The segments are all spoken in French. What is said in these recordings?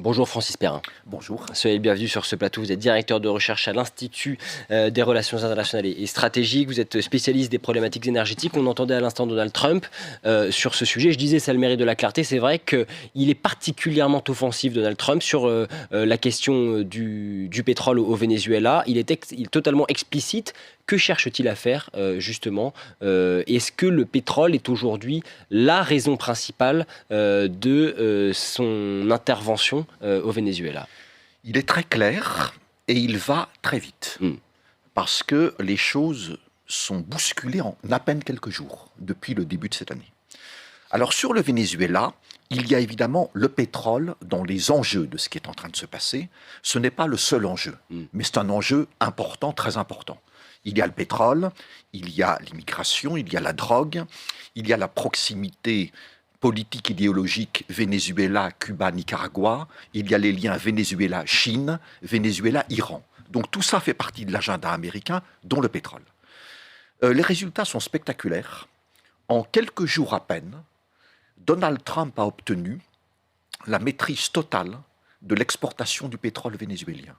Bonjour Francis Perrin. Bonjour. Soyez le bienvenu sur ce plateau. Vous êtes directeur de recherche à l'Institut des relations internationales et stratégiques. Vous êtes spécialiste des problématiques énergétiques. On entendait à l'instant Donald Trump sur ce sujet. Je disais, ça a le mérite de la clarté. C'est vrai qu'il est particulièrement offensif, Donald Trump, sur la question du pétrole au Venezuela. Il est totalement explicite. Que cherche-t-il à faire, justement Est-ce que le pétrole est aujourd'hui la raison principale de son intervention au Venezuela? Il est très clair et il va très vite. Parce que les choses sont bousculées en à peine quelques jours depuis le début de cette année. Alors sur le Venezuela, il y a évidemment le pétrole dans les enjeux de ce qui est en train de se passer. Ce n'est pas le seul enjeu, mais c'est un enjeu important, très important. Il y a le pétrole, il y a l'immigration, il y a la drogue, il y a la proximité politique idéologique Venezuela, Cuba, Nicaragua, il y a les liens Venezuela-Chine, Venezuela-Iran. Donc tout ça fait partie de l'agenda américain, dont le pétrole. Les résultats sont spectaculaires. En quelques jours à peine, Donald Trump a obtenu la maîtrise totale de l'exportation du pétrole vénézuélien.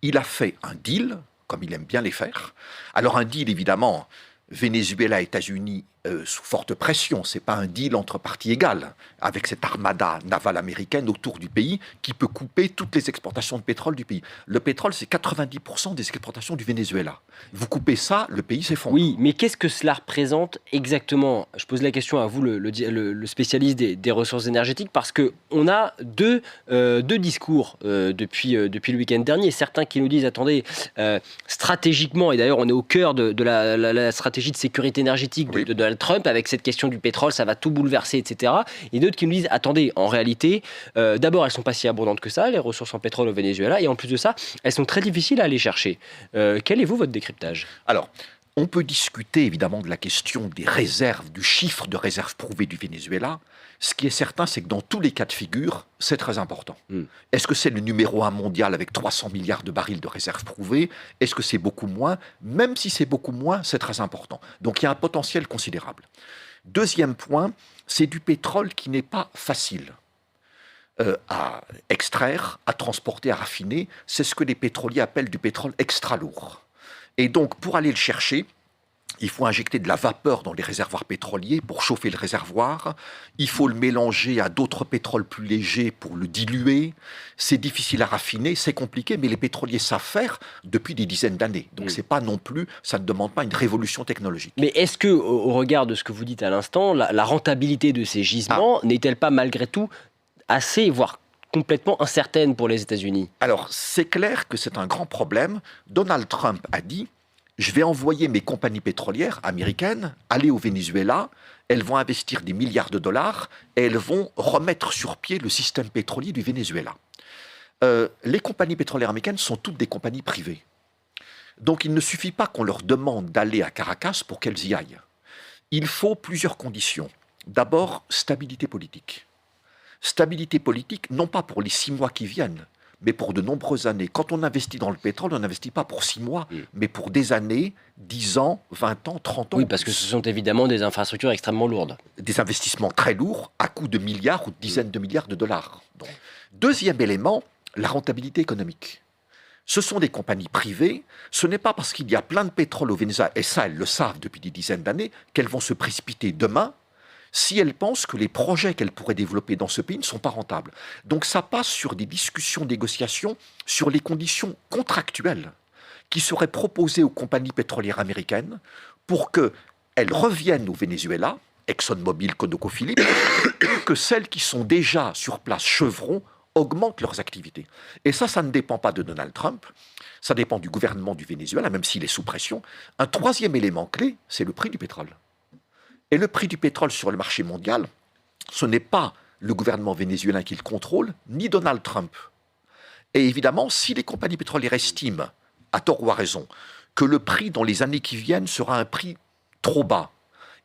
Il a fait un deal, comme il aime bien les faire. Alors un deal, évidemment, Venezuela, États-Unis, sous forte pression. Ce n'est pas un deal entre parties égales, avec cette armada navale américaine autour du pays qui peut couper toutes les exportations de pétrole du pays. Le pétrole, c'est 90% des exportations du Venezuela. Vous coupez ça, le pays s'effondre. Oui, mais qu'est-ce que cela représente exactement? Je pose la question à vous, le spécialiste des ressources énergétiques, parce qu'on a deux discours depuis le week-end dernier. Certains qui nous disent, attendez, stratégiquement, et d'ailleurs on est au cœur de la stratégie de sécurité énergétique de Donald Trump, avec cette question du pétrole, ça va tout bouleverser, etc. Et d'autres qui nous disent, attendez, en réalité, d'abord, elles ne sont pas si abondantes que ça, les ressources en pétrole au Venezuela, et en plus de ça, elles sont très difficiles à aller chercher. Quel est votre décryptage? Alors, on peut discuter évidemment de la question des réserves, du chiffre de réserves prouvées du Venezuela. Ce qui est certain, c'est que dans tous les cas de figure, c'est très important. Est-ce que c'est le numéro 1 mondial avec 300 milliards de barils de réserves prouvées? Est-ce que c'est beaucoup moins? Même si c'est beaucoup moins, c'est très important. Donc il y a un potentiel considérable. Deuxième point, c'est du pétrole qui n'est pas facile à extraire, à transporter, à raffiner. C'est ce que les pétroliers appellent du pétrole extra lourd. Et donc, pour aller le chercher, il faut injecter de la vapeur dans les réservoirs pétroliers pour chauffer le réservoir. Il faut le mélanger à d'autres pétroles plus légers pour le diluer. C'est difficile à raffiner, c'est compliqué, mais les pétroliers savent faire depuis des dizaines d'années. Donc c'est pas non plus, ça ne demande pas une révolution technologique. Mais est-ce que, au regard de ce que vous dites à l'instant, la rentabilité de ces gisements n'est-elle pas malgré tout assez, voire complètement incertaine pour les États-Unis? Alors, c'est clair que c'est un grand problème. Donald Trump a dit « Je vais envoyer mes compagnies pétrolières américaines aller au Venezuela, elles vont investir des milliards de dollars et elles vont remettre sur pied le système pétrolier du Venezuela. » Les compagnies pétrolières américaines sont toutes des compagnies privées. Donc, il ne suffit pas qu'on leur demande d'aller à Caracas pour qu'elles y aillent. Il faut plusieurs conditions. D'abord, stabilité politique. Stabilité politique, non pas pour les 6 mois qui viennent, mais pour de nombreuses années. Quand on investit dans le pétrole, on n'investit pas pour 6 mois, mais pour des années, 10 ans, 20 ans, 30 ans. Oui, parce que ce sont évidemment des infrastructures extrêmement lourdes. Des investissements très lourds, à coût de milliards ou de dizaines de milliards de dollars. Donc, deuxième élément, la rentabilité économique. Ce sont des compagnies privées. Ce n'est pas parce qu'il y a plein de pétrole au Venezuela, et ça, elles le savent depuis des dizaines d'années, qu'elles vont se précipiter demain si elles pensent que les projets qu'elles pourraient développer dans ce pays ne sont pas rentables. Donc ça passe sur des discussions, négociations, sur les conditions contractuelles qui seraient proposées aux compagnies pétrolières américaines pour qu'elles reviennent au Venezuela, ExxonMobil, ConocoPhillips, que celles qui sont déjà sur place, Chevron, augmentent leurs activités. Et ça ne dépend pas de Donald Trump, ça dépend du gouvernement du Venezuela, même s'il est sous pression. Un troisième élément clé, c'est le prix du pétrole. Et le prix du pétrole sur le marché mondial, ce n'est pas le gouvernement vénézuélien qui le contrôle, ni Donald Trump. Et évidemment, si les compagnies pétrolières estiment, à tort ou à raison, que le prix dans les années qui viennent sera un prix trop bas,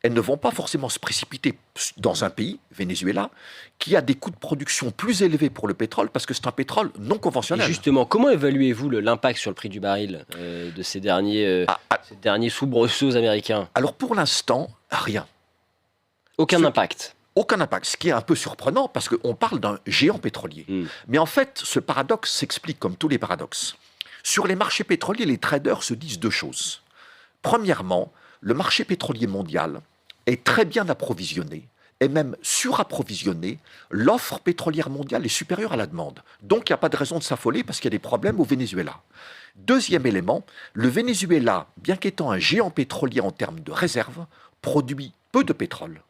elles ne vont pas forcément se précipiter dans un pays, Venezuela, qui a des coûts de production plus élevés pour le pétrole, parce que c'est un pétrole non conventionnel. Et justement, comment évaluez-vous l'impact sur le prix du baril de ces derniers soubresauts américains? Alors pour l'instant, rien. Aucun impact. Aucun impact, ce qui est un peu surprenant parce qu'on parle d'un géant pétrolier. Mais en fait, ce paradoxe s'explique comme tous les paradoxes. Sur les marchés pétroliers, les traders se disent deux choses. Premièrement, le marché pétrolier mondial est très bien approvisionné et même surapprovisionné. L'offre pétrolière mondiale est supérieure à la demande. Donc, il n'y a pas de raison de s'affoler parce qu'il y a des problèmes au Venezuela. Deuxième élément, le Venezuela, bien qu'étant un géant pétrolier en termes de réserves, produit peu de pétrole.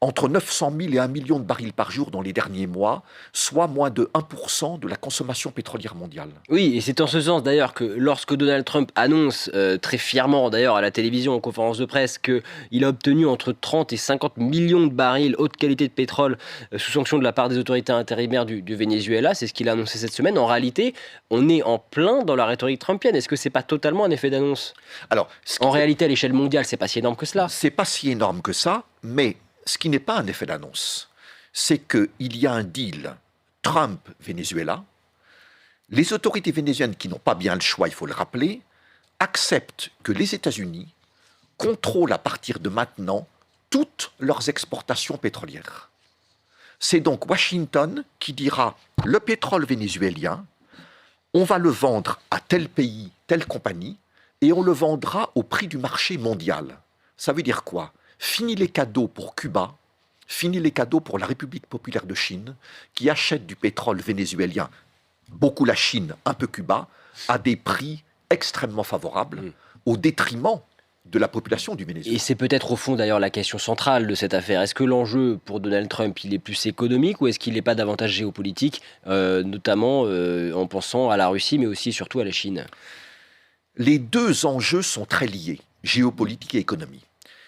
Entre 900 000 et 1 million de barils par jour dans les derniers mois, soit moins de 1% de la consommation pétrolière mondiale. Oui, et c'est en ce sens d'ailleurs que lorsque Donald Trump annonce très fièrement d'ailleurs à la télévision en conférence de presse qu'il a obtenu entre 30 et 50 millions de barils haute qualité de pétrole sous sanction de la part des autorités intérimaires du Venezuela, c'est ce qu'il a annoncé cette semaine. En réalité, on est en plein dans la rhétorique trumpienne. Est-ce que c'est pas totalement un effet d'annonce? Alors, en réalité, à l'échelle mondiale, c'est pas si énorme que cela. C'est pas si énorme que ça, mais ce qui n'est pas un effet d'annonce, c'est qu'il y a un deal Trump-Venezuela. Les autorités vénézuéliennes, qui n'ont pas bien le choix, il faut le rappeler, acceptent que les États-Unis contrôlent à partir de maintenant toutes leurs exportations pétrolières. C'est donc Washington qui dira le pétrole vénézuélien, on va le vendre à tel pays, telle compagnie, et on le vendra au prix du marché mondial. Ça veut dire quoi ? Fini les cadeaux pour Cuba, fini les cadeaux pour la République populaire de Chine, qui achète du pétrole vénézuélien, beaucoup la Chine, un peu Cuba, à des prix extrêmement favorables, au détriment de la population du Venezuela. Et c'est peut-être au fond d'ailleurs la question centrale de cette affaire. Est-ce que l'enjeu pour Donald Trump, il est plus économique ou est-ce qu'il n'est pas davantage géopolitique, notamment en pensant à la Russie, mais aussi et surtout à la Chine? Les deux enjeux sont très liés, géopolitique et économie.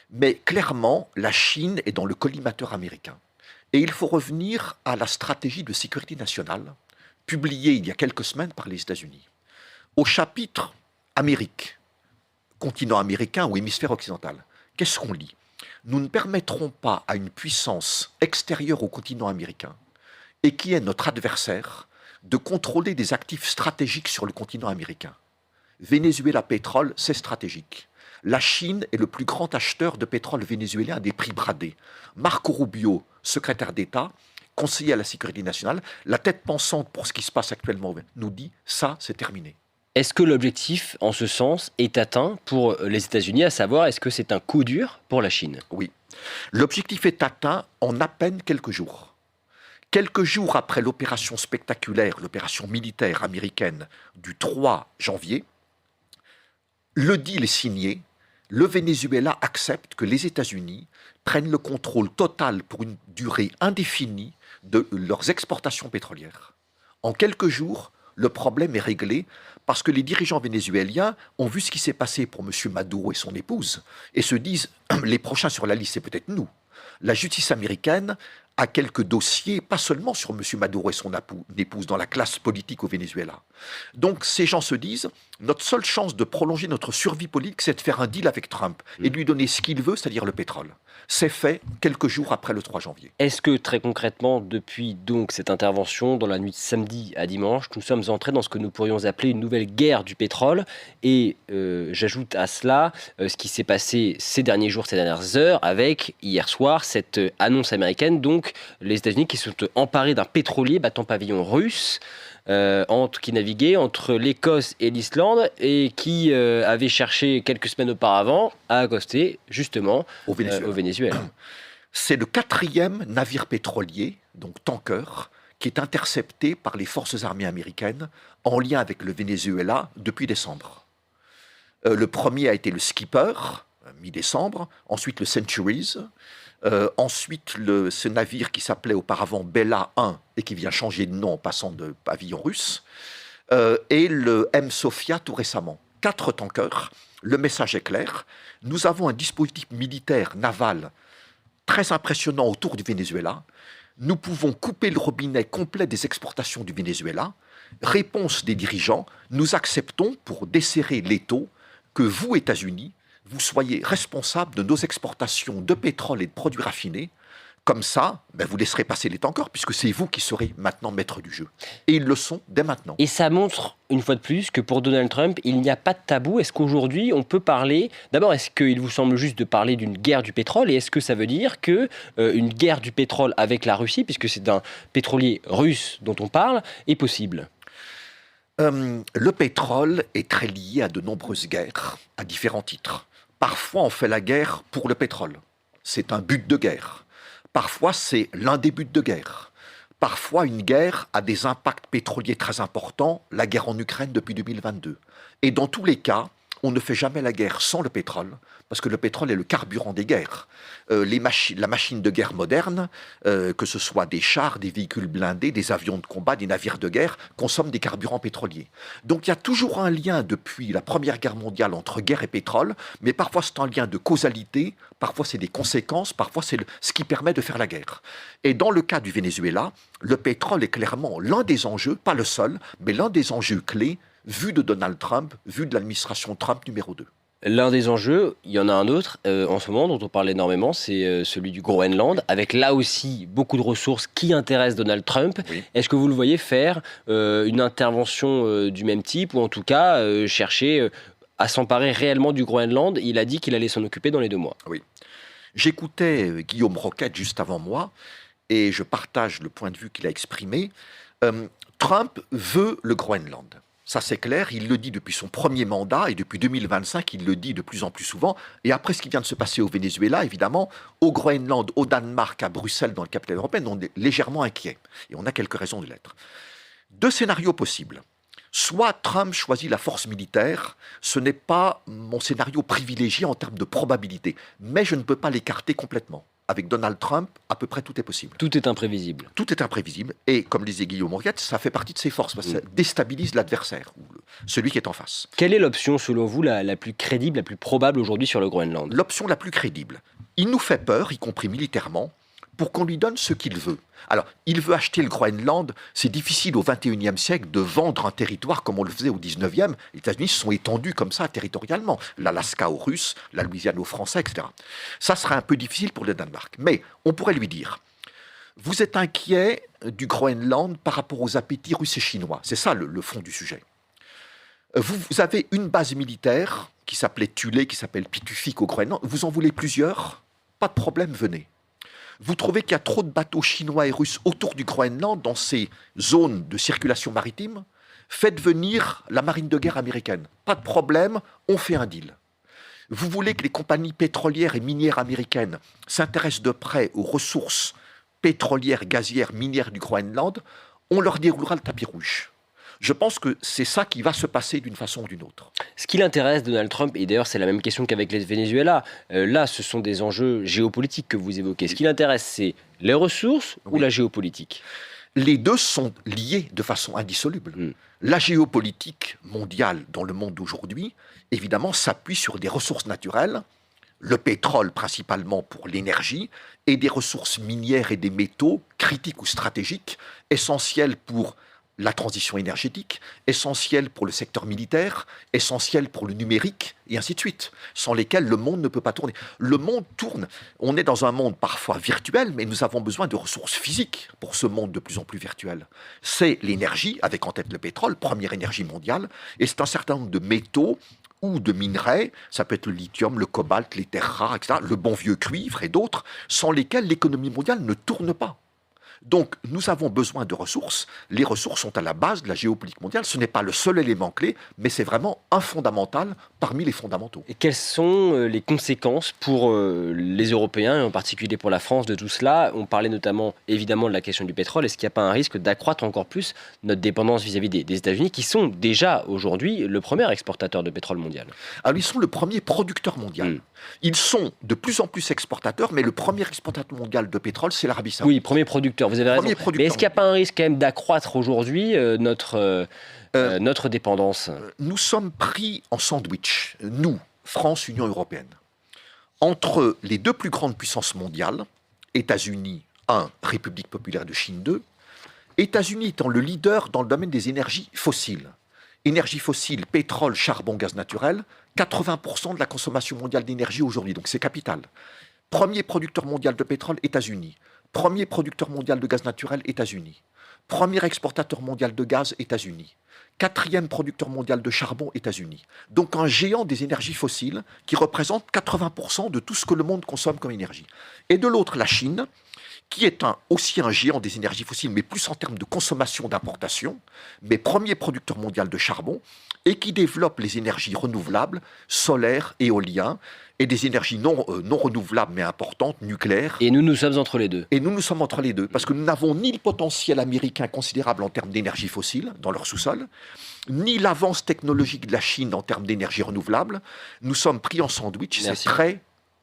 Mais clairement, la Chine est dans le collimateur américain. Et il faut revenir à la stratégie de sécurité nationale, publiée il y a quelques semaines par les États-Unis. Au chapitre Amérique, continent américain ou hémisphère occidental, qu'est-ce qu'on lit? Nous ne permettrons pas à une puissance extérieure au continent américain, et qui est notre adversaire, de contrôler des actifs stratégiques sur le continent américain. Venezuela pétrole, c'est stratégique. La Chine est le plus grand acheteur de pétrole vénézuélien à des prix bradés. Marco Rubio, secrétaire d'État, conseiller à la sécurité nationale, la tête pensante pour ce qui se passe actuellement, nous dit ça, c'est terminé. Est-ce que l'objectif, en ce sens, est atteint pour les États-Unis, à savoir, est-ce que c'est un coup dur pour la Chine? Oui. L'objectif est atteint en à peine quelques jours. Quelques jours après l'opération spectaculaire, l'opération militaire américaine du 3 janvier, le deal est signé. Le Venezuela accepte que les États-Unis prennent le contrôle total pour une durée indéfinie de leurs exportations pétrolières. En quelques jours, le problème est réglé parce que les dirigeants vénézuéliens ont vu ce qui s'est passé pour M. Maduro et son épouse et se disent les prochains sur la liste, c'est peut-être nous. La justice américaine a quelques dossiers, pas seulement sur M. Maduro et son épouse, dans la classe politique au Venezuela. Donc ces gens se disent, notre seule chance de prolonger notre survie politique, c'est de faire un deal avec Trump et de lui donner ce qu'il veut, c'est-à-dire le pétrole. C'est fait quelques jours après le 3 janvier. Est-ce que très concrètement, depuis donc cette intervention, dans la nuit de samedi à dimanche, nous sommes entrés dans ce que nous pourrions appeler une nouvelle guerre du pétrole? Et j'ajoute à cela ce qui s'est passé ces derniers jours, ces dernières heures, avec hier soir cette annonce américaine, donc les États-Unis qui sont emparés d'un pétrolier battant pavillon russe, qui naviguait entre l'Écosse et l'Islande et qui avait cherché quelques semaines auparavant à accoster justement au Venezuela. C'est le 4e navire pétrolier, donc tanker, qui est intercepté par les forces armées américaines en lien avec le Venezuela depuis décembre. Le premier a été le Skipper, mi-décembre, ensuite le Centuries, ensuite ce navire qui s'appelait auparavant Bella 1 et qui vient changer de nom en passant de pavillon russe, et le M. Sofia tout récemment. 4 tankers. Le message est clair. Nous avons un dispositif militaire naval très impressionnant autour du Venezuela. Nous pouvons couper le robinet complet des exportations du Venezuela. Réponse des dirigeants, nous acceptons pour desserrer l'étau que vous, États-Unis, vous soyez responsables de nos exportations de pétrole et de produits raffinés, Comme ça, vous laisserez passer les temps encore, puisque c'est vous qui serez maintenant maître du jeu. Et ils le sont dès maintenant. Et ça montre, une fois de plus, que pour Donald Trump, il n'y a pas de tabou. Est-ce qu'aujourd'hui, on peut parler... D'abord, est-ce qu'il vous semble juste de parler d'une guerre du pétrole? Et est-ce que ça veut dire que une guerre du pétrole avec la Russie, puisque c'est d'un pétrolier russe dont on parle, est possible? Le pétrole est très lié à de nombreuses guerres, à différents titres. Parfois, on fait la guerre pour le pétrole. C'est un but de guerre. Parfois, c'est l'un des buts de guerre. Parfois, une guerre a des impacts pétroliers très importants, la guerre en Ukraine depuis 2022. Et dans tous les cas, on ne fait jamais la guerre sans le pétrole, parce que le pétrole est le carburant des guerres. La machine de guerre moderne, que ce soit des chars, des véhicules blindés, des avions de combat, des navires de guerre, consomment des carburants pétroliers. Donc il y a toujours un lien depuis la Première Guerre mondiale entre guerre et pétrole, mais parfois c'est un lien de causalité, parfois c'est des conséquences, parfois c'est ce qui permet de faire la guerre. Et dans le cas du Venezuela, le pétrole est clairement l'un des enjeux, pas le seul, mais l'un des enjeux clés vu de Donald Trump, vu de l'administration Trump numéro 2. L'un des enjeux, il y en a un autre en ce moment dont on parle énormément, c'est celui du Groenland, avec là aussi beaucoup de ressources qui intéressent Donald Trump. Oui. Est-ce que vous le voyez faire une intervention du même type, ou en tout cas chercher à s'emparer réellement du Groenland? Il a dit qu'il allait s'en occuper dans les 2 mois. Oui. J'écoutais Guillaume Roquette juste avant moi, et je partage le point de vue qu'il a exprimé. Trump veut le Groenland. Ça, c'est clair, il le dit depuis son premier mandat, et depuis 2025, il le dit de plus en plus souvent. Et après ce qui vient de se passer au Venezuela, évidemment, au Groenland, au Danemark, à Bruxelles, dans le capitale européenne, on est légèrement inquiet. Et on a quelques raisons de l'être. 2 scénarios possibles. Soit Trump choisit la force militaire, ce n'est pas mon scénario privilégié en termes de probabilité, mais je ne peux pas l'écarter complètement. Avec Donald Trump, à peu près tout est possible. Tout est imprévisible. Tout est imprévisible. Et comme disait Guillaume Henriette, ça fait partie de ses forces, parce que ça déstabilise l'adversaire, ou celui qui est en face. Quelle est l'option, selon vous, la plus crédible, la plus probable aujourd'hui sur le Groenland? L'option la plus crédible. Il nous fait peur, y compris militairement, pour qu'on lui donne ce qu'il veut. Alors, il veut acheter le Groenland. C'est difficile au XXIe siècle de vendre un territoire comme on le faisait au XIXe. Les États-Unis se sont étendus comme ça territorialement. L'Alaska aux Russes, la Louisiane aux Français, etc. Ça serait un peu difficile pour le Danemark. Mais on pourrait lui dire, vous êtes inquiet du Groenland par rapport aux appétits russes et chinois. C'est ça le fond du sujet. Vous avez une base militaire qui s'appelait Thulé, qui s'appelle Pitufik au Groenland. Vous en voulez plusieurs? Pas de problème, venez. Vous trouvez qu'il y a trop de bateaux chinois et russes autour du Groenland, dans ces zones de circulation maritime? Faites venir la marine de guerre américaine. Pas de problème, on fait un deal. Vous voulez que les compagnies pétrolières et minières américaines s'intéressent de près aux ressources pétrolières, gazières, minières du Groenland? On leur déroulera le tapis rouge. Je pense que c'est ça qui va se passer d'une façon ou d'une autre. Ce qui l'intéresse, Donald Trump, et d'ailleurs c'est la même question qu'avec le Venezuela, là ce sont des enjeux géopolitiques que vous évoquez. Ce qui l'intéresse, c'est les ressources ou la géopolitique? Les deux sont liés de façon indissoluble. La géopolitique mondiale dans le monde d'aujourd'hui, évidemment, s'appuie sur des ressources naturelles, le pétrole principalement pour l'énergie, et des ressources minières et des métaux critiques ou stratégiques, essentiels pour la transition énergétique, essentielle pour le secteur militaire, essentielle pour le numérique, et ainsi de suite, sans lesquels le monde ne peut pas tourner. Le monde tourne. On est dans un monde parfois virtuel, mais nous avons besoin de ressources physiques pour ce monde de plus en plus virtuel. C'est l'énergie, avec en tête le pétrole, première énergie mondiale, et c'est un certain nombre de métaux ou de minerais, ça peut être le lithium, le cobalt, les terres rares, etc., le bon vieux cuivre et d'autres, sans lesquels l'économie mondiale ne tourne pas. Donc, nous avons besoin de ressources. Les ressources sont à la base de la géopolitique mondiale. Ce n'est pas le seul élément clé, mais c'est vraiment un fondamental parmi les fondamentaux. Et quelles sont les conséquences pour les Européens, et en particulier pour la France, de tout cela? On parlait notamment, évidemment, de la question du pétrole. Est-ce qu'il n'y a pas un risque d'accroître encore plus notre dépendance vis-à-vis des États-Unis, qui sont déjà aujourd'hui le premier exportateur de pétrole mondial? Alors, ils sont le premier producteur mondial. Ils sont de plus en plus exportateurs, mais le premier exportateur mondial de pétrole, c'est l'Arabie Saoudite. Oui, premier producteur, vous avez raison. Mais est-ce qu'il n'y a pas un risque quand même d'accroître aujourd'hui notre dépendance? Nous sommes pris en sandwich, nous, France, Union européenne, entre les 2 plus grandes puissances mondiales, États-Unis 1, République populaire de Chine 2, États-Unis étant le leader dans le domaine des énergies fossiles. Énergie fossile, pétrole, charbon, gaz naturel, 80% de la consommation mondiale d'énergie aujourd'hui, donc c'est capital. Premier producteur mondial de pétrole, États-Unis. Premier producteur mondial de gaz naturel, États-Unis. Premier exportateur mondial de gaz, États-Unis. Quatrième producteur mondial de charbon, États-Unis. Donc un géant des énergies fossiles qui représente 80% de tout ce que le monde consomme comme énergie. Et de l'autre, la Chine, qui est aussi un géant des énergies fossiles, mais plus en termes de consommation, d'importation, mais premier producteur mondial de charbon, et qui développe les énergies renouvelables, solaires, éolien, et des énergies non renouvelables, mais importantes, nucléaires. Et nous sommes entre les deux. Et nous sommes entre les deux, parce que nous n'avons ni le potentiel américain considérable en termes d'énergie fossile dans leur sous-sol, ni l'avance technologique de la Chine en termes d'énergie renouvelable. Nous sommes pris en sandwich, c'est très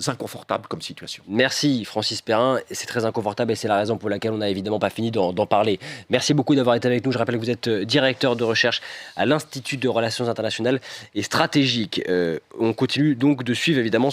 inconfortable comme situation. Merci Francis Perrin, c'est très inconfortable et c'est la raison pour laquelle on n'a évidemment pas fini d'en parler. Merci beaucoup d'avoir été avec nous. Je rappelle que vous êtes directeur de recherche à l'Institut de Relations Internationales et Stratégiques. On continue donc de suivre évidemment